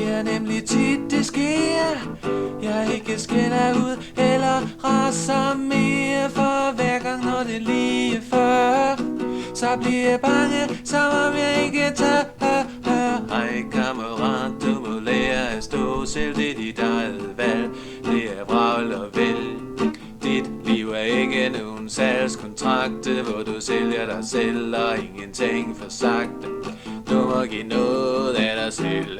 Det er nemlig tit det sker, jeg ikke skælder ud eller raser mere. For hver gang når det lige før, så bliver jeg bange, som om jeg ikke tør. Ej kammerat, du må lære at stå selv, det er dit eget valg. Det er vragl og vælg. Dit liv er ikke nogen salgskontrakt, hvor du sælger dig selv og ingenting for sagt. Du må give noget af dig selv,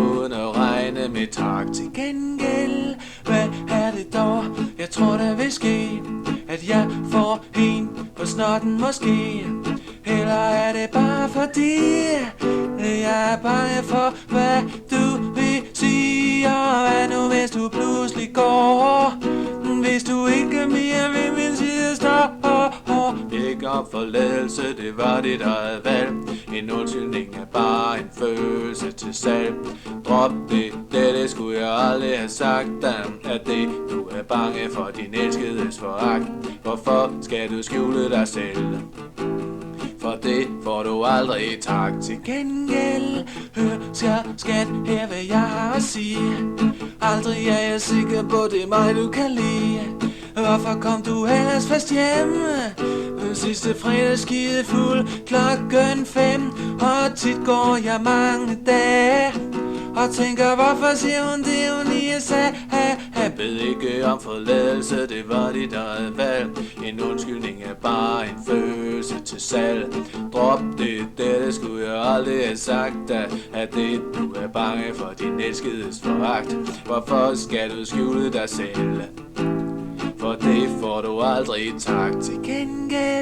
uden at regne med tak til gengæld. Hvad er det dog, jeg tror der vil ske? At jeg får en på snotten måske? Eller er det bare fordi jeg er bange for, hvad du vil sige? Og hvad nu hvis du pludselig går? Hvis du ikke mere ved min side står. Ikke op forladelse, det var dit eget valg. En undskyldning er bare en følelse til salg. Drop det skulle jeg aldrig have sagt dig. At det, du er bange for din elskedes foragt. Hvorfor skal du skjule dig selv? For det får du aldrig tak til gengæld. Hør skat, her hvad jeg har at sige. Aldrig er jeg sikker på, det er mig du kan lide. Hvorfor kom du ellers først hjem? Sidste fredag skide fuld 5:00. Og tit går jeg mange dage og tænker, hvorfor siger hun det, hun lige sagde. Jeg bed ikke om forladelse, det var dit eget valg. En undskyldning er bare en følelse til salg. Drop det skulle jeg aldrig have sagt dig. At det, du er bange for din elskedes foragt. Hvorfor skal du skjule dig selv? For det får du aldrig tak til gengæld.